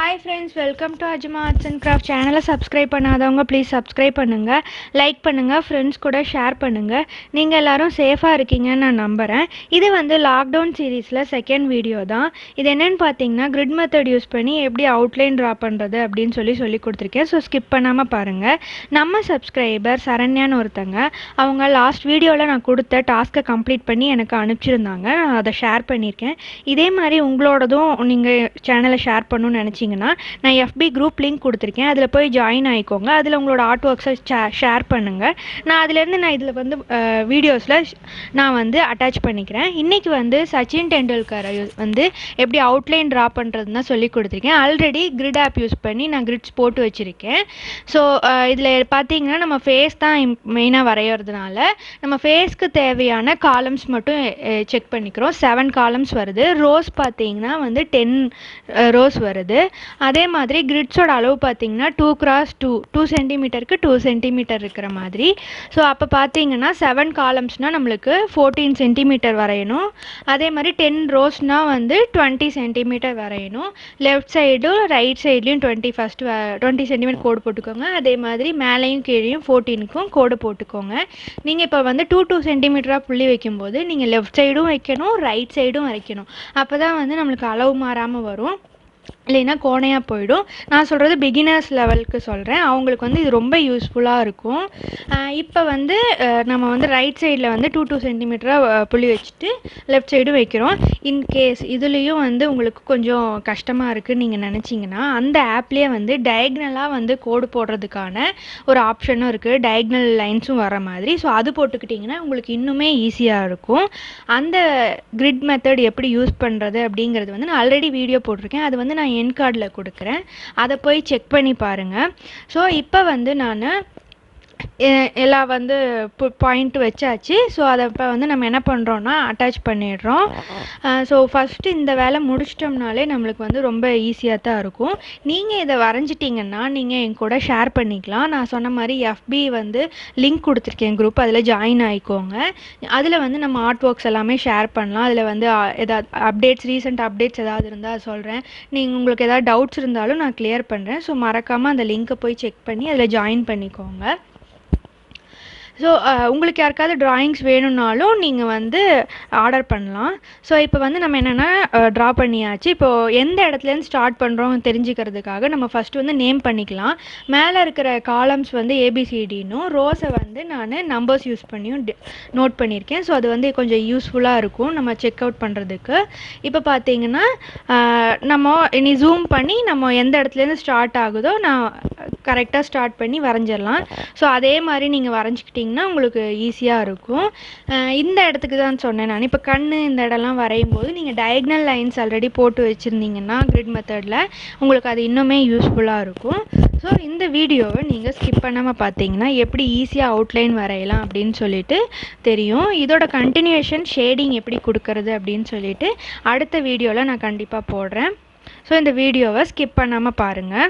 Hi friends, welcome to arjamaartsandcrafts channel. Subscribe பண்ணாதவங்க please subscribe பண்ணுங்க, like பண்ணுங்க, friends கூட ஷேர் பண்ணுங்க. நீங்க எல்லாரும் சேஃபா இருக்கீங்கன்னு நான் நம்புறேன். இது வந்து லாக்டவுன் சீரிஸ்ல செகண்ட் வீடியோ தான். இது என்னன்னு பாத்தீங்கன்னா கிரிட் மெத்தட் யூஸ் பண்ணி எப்படி அவுட்லைன் டிரா பண்றது அப்படினு சொல்லி கொடுத்திருக்கேன். சோ ஸ்கிப் பண்ணாம பாருங்க. நம்ம சப்ஸ்கிரைபர் சரண்யான்னு ஒருத்தங்க அவங்க லாஸ்ட் வீடியோல நான் கொடுத்த டாஸ்கை கம்ப்ளீட் பண்ணி எனக்கு அனுப்பிச்சிருந்தாங்க. நான் அதை ஷேர் பண்ணியிருக்கேன். இதே மாதிரி உங்களோடதும் நீங்க சேனலை ஷேர் பண்ணணும்னு நினைச்சீங்கன்னா நான் FB குரூப் லிங்க் கொடுத்துருக்கேன். அதில் போய் ஜாயின் ஆகிக்கோங்க. அதில் உங்களோட ஆர்ட் ஒர்க்ஸை ஷேர் பண்ணுங்கள். நான் அதிலேருந்து இதில் வந்து வீடியோஸில் நான் வந்து அட்டாச் பண்ணிக்கிறேன். இன்றைக்கி வந்து சச்சின் டெண்டுல்கரை வந்து எப்படி அவுட்லைன் ட்ரா பண்ணுறதுன்னு தான் சொல்லி கொடுத்துருக்கேன். ஆல்ரெடி கிரிட் ஆப் யூஸ் பண்ணி நான் கிரிட்ஸ் போட்டு வச்சுருக்கேன். ஸோ இதில் பார்த்தீங்கன்னா நம்ம ஃபேஸ் தான் மெயினாக வரைகிறதுனால நம்ம ஃபேஸ்க்கு தேவையான காலம்ஸ் மட்டும் செக் பண்ணிக்கிறோம். 7 காலம்ஸ் வருது. ரோஸ் பார்த்தீங்கன்னா வந்து 10 ரோஸ் வருது. அதே மாதிரி கிரிட்ஸோட அளவு பார்த்தீங்கன்னா 2x2 சென்டிமீட்டருக்கு 2 சென்டிமீட்டர் இருக்கிற மாதிரி. ஸோ அப்போ பார்த்தீங்கன்னா 7 காலம்ஸ்னால் நம்மளுக்கு 14 சென்டிமீட்டர் வரையணும். அதே மாதிரி 10 ரோஸ்னால் வந்து 20 சென்டிமீட்டர் வரையணும். லெஃப்ட் சைடும் ரைட் சைட்லேயும் 20 சென்டிமீட்டர் கோடு போட்டுக்கோங்க. அதே மாதிரி மேலேயும் கீழேயும் 14க்கும் கோடு போட்டுக்கோங்க. நீங்கள் இப்போ வந்து 2 சென்டிமீட்டராக புள்ளி வைக்கும்போது நீங்கள் லெஃப்ட் சைடும் வைக்கணும், ரைட் சைடும் வரைக்கணும். அப்போ தான் வந்து நம்மளுக்கு அளவு மாறாமல் வரும், இல்லைன்னா கோணையாக போயிடும். நான் சொல்கிறது பிகினர்ஸ் லெவலுக்கு சொல்கிறேன். அவங்களுக்கு வந்து இது ரொம்ப யூஸ்ஃபுல்லாக இருக்கும். இப்போ வந்து நம்ம வந்து ரைட் சைடில் வந்து 2 சென்டிமீட்டராக புள்ளி வச்சுட்டு லெஃப்ட் சைடும் வைக்கிறோம். இன்கேஸ் இதுலேயும் வந்து உங்களுக்கு கொஞ்சம் கஷ்டமாக இருக்குதுன்னு நீங்கள் நினச்சிங்கன்னா அந்த ஆப்லேயே வந்து டயக்னலாக வந்து கோடு போடுறதுக்கான ஒரு ஆப்ஷனும் இருக்குது, டயக்னல் லைன்ஸும் வர மாதிரி. ஸோ அது போட்டுக்கிட்டிங்கன்னா உங்களுக்கு இன்னுமே ஈஸியாக இருக்கும். அந்த கிரிட் மெத்தட் எப்படி யூஸ் பண்ணுறது அப்படிங்கிறது வந்து நான் ஆல்ரெடி வீடியோ போட்டிருக்கேன். அது வந்து நான் என் கார்டில் கொடுக்குறேன். அதை போய் செக் பண்ணி பாருங்கள். ஸோ இப்போ வந்து நான் எல்லாம் வந்து பாயிண்ட் வச்சாச்சு. ஸோ அதை இப்போ வந்து நம்ம என்ன பண்ணுறோன்னா அட்டாச் பண்ணிடுறோம். ஸோ ஃபஸ்ட்டு இந்த வேலை முடிச்சிட்டோம்னாலே நம்மளுக்கு வந்து ரொம்ப ஈஸியாக தான் இருக்கும். நீங்கள் இதை வரைஞ்சிட்டிங்கன்னா நீங்கள் என் கூட ஷேர் பண்ணிக்கலாம். நான் சொன்ன மாதிரி FB வந்து லிங்க் கொடுத்துருக்கேன் குரூப், அதில் ஜாயின் ஆகிக்கோங்க. அதில் வந்து நம்ம ஆர்ட் ஒர்க்ஸ் எல்லாமே ஷேர் பண்ணலாம். அதில் வந்து ஏதாவது அப்டேட்ஸ், ரீசெண்ட் அப்டேட்ஸ் ஏதாவது இருந்தால் சொல்கிறேன். நீங்கள் உங்களுக்கு ஏதாவது டவுட்ஸ் இருந்தாலும் நான் கிளியர் பண்ணுறேன். ஸோ மறக்காமல் அந்த லிங்க்கை போய் செக் பண்ணி அதில் ஜாயின் பண்ணிக்கோங்க. ஸோ உங்களுக்கு யாருக்காவது ட்ராயிங்ஸ் வேணும்னாலும் நீங்கள் வந்து ஆர்டர் பண்ணலாம். ஸோ இப்போ வந்து நம்ம என்னென்னா ட்ரா பண்ணியாச்சு. இப்போது எந்த இடத்துலேருந்து ஸ்டார்ட் பண்ணுறோம் தெரிஞ்சுக்கிறதுக்காக நம்ம ஃபஸ்ட்டு வந்து நேம் பண்ணிக்கலாம். மேலே இருக்கிற காலம்ஸ் வந்து ABCDனும், ரோஸை வந்து நான் நம்பர்ஸ் யூஸ் பண்ணியும் நோட் பண்ணியிருக்கேன். ஸோ அது வந்து கொஞ்சம் யூஸ்ஃபுல்லாக இருக்கும் நம்ம செக் அவுட் பண்ணுறதுக்கு. இப்போ பார்த்தீங்கன்னா நம்ம இனி ஜூம் பண்ணி நம்ம எந்த இடத்துலேருந்து ஸ்டார்ட் ஆகுதோ நான் கரெக்டாக ஸ்டார்ட் பண்ணி வரைஞ்சிடலாம். ஸோ அதே மாதிரி நீங்கள் வரைஞ்சிக்கிட்டிங்கன்னா உங்களுக்கு ஈஸியாக இருக்கும். இந்த இடத்துக்கு தான் சொன்னேன் நான். இப்போ கண் இந்த இடம்லாம் வரையும் போது நீங்கள் டயக்னல் லைன்ஸ் ஆல்ரெடி போட்டு வச்சுருந்தீங்கன்னா கிரிட் மெத்தடில் உங்களுக்கு அது இன்னுமே யூஸ்ஃபுல்லாக இருக்கும். ஸோ இந்த வீடியோவை நீங்கள் ஸ்கிப் பண்ணாமல் பார்த்தீங்கன்னா எப்படி ஈஸியாக அவுட்லைன் வரையலாம் அப்படின்னு சொல்லிட்டு தெரியும். இதோட கண்டினியூஷன் ஷேடிங் எப்படி கொடுக்கறது அப்படின்னு சொல்லிட்டு அடுத்த வீடியோவில் நான் கண்டிப்பாக போடுறேன். ஸோ இந்த வீடியோவை ஸ்கிப் பண்ணாமல் பாருங்கள்.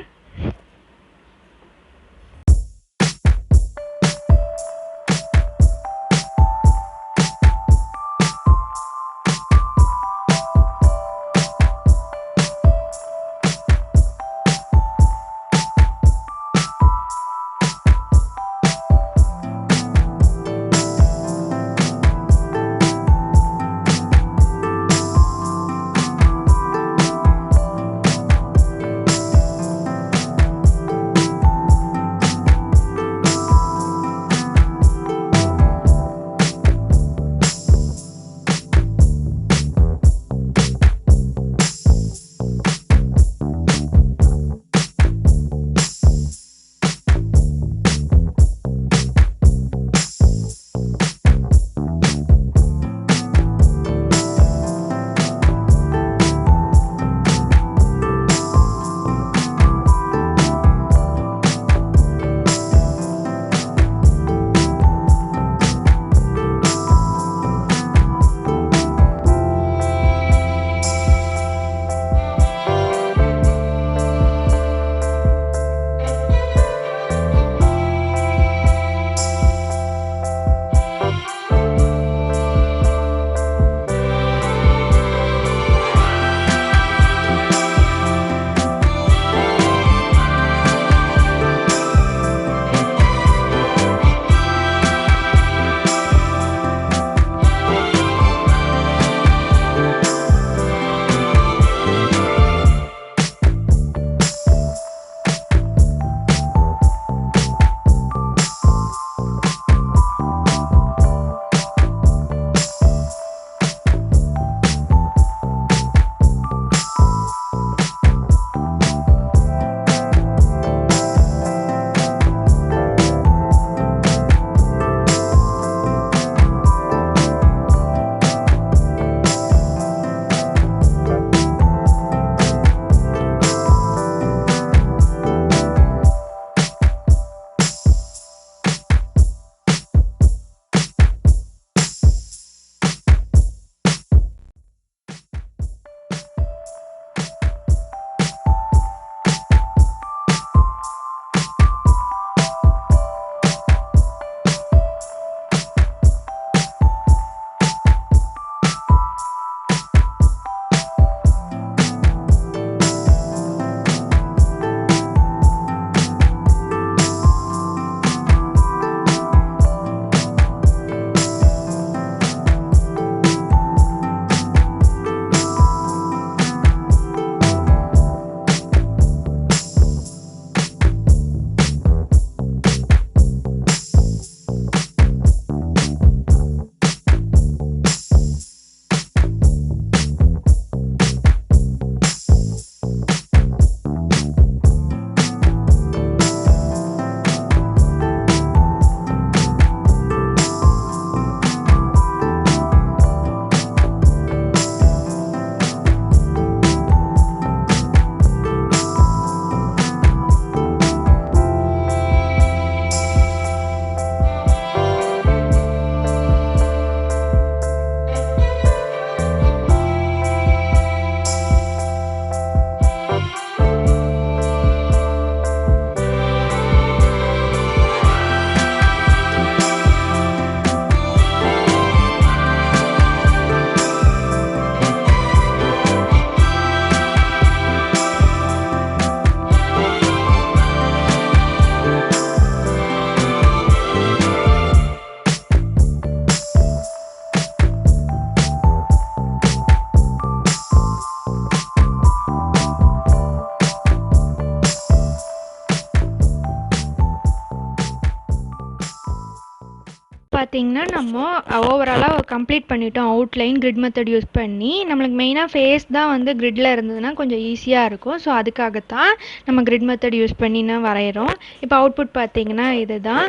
பார்த்தீங்கன்னா நம்ம ஓவராலாக கம்ப்ளீட் பண்ணிட்டோம் அவுட்லைன் கிரிட் மெத்தட் யூஸ் பண்ணி. நம்மளுக்கு மெயினாக ஃபேஸ் தான் வந்து கிரிட்டில் இருந்ததுன்னா கொஞ்சம் ஈஸியாக இருக்கும். ஸோ அதுக்காகத்தான் நம்ம கிரிட் மெத்தட் யூஸ் பண்ணி நான் வரைகிறோம். இப்போ அவுட்புட் பார்த்தீங்கன்னா இது தான்.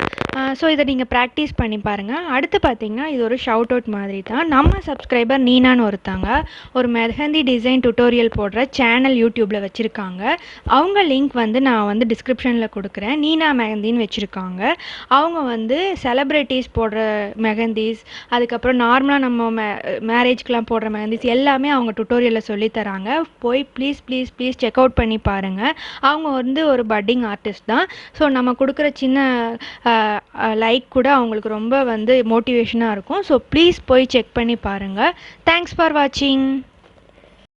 ஸோ இதை நீங்கள் ப்ராக்டிஸ் பண்ணி பாருங்கள். அடுத்து பார்த்தீங்கன்னா இது ஒரு ஷவுட் அவுட் மாதிரி தான். நம்ம சப்ஸ்கிரைபர் நீனான்னு ஒருத்தாங்க ஒரு மெஹந்தி டிசைன் டுட்டோரியல் போடுற சேனல் யூடியூப்பில் வச்சுருக்காங்க. அவங்க லிங்க் வந்து நான் வந்து டிஸ்கிரிப்ஷனில் கொடுக்குறேன். நீனா மெஹந்தின்னு வச்சுருக்காங்க. அவங்க வந்து செலிப்ரிட்டிஸ் போடுற மெஹந்திஸ், அதுக்கப்புறம் நார்மலாக நம்ம மேரேஜ்க்கெலாம் போடுற மெஹந்திஸ் எல்லாமே அவங்க டுட்டோரியலில் சொல்லித்தராங்க. போய் please please please check out பண்ணி பாருங்கள். அவங்க வந்து ஒரு பட்டிங் ஆர்டிஸ்ட் தான். ஸோ நம்ம கொடுக்குற சின்ன லைக் கூட அவங்களுக்கு ரொம்ப வந்து மோட்டிவேஷனாக இருக்கும். ஸோ ப்ளீஸ் போய் செக் பண்ணி பாருங்கள். தேங்க்ஸ் ஃபார் வாட்சிங்.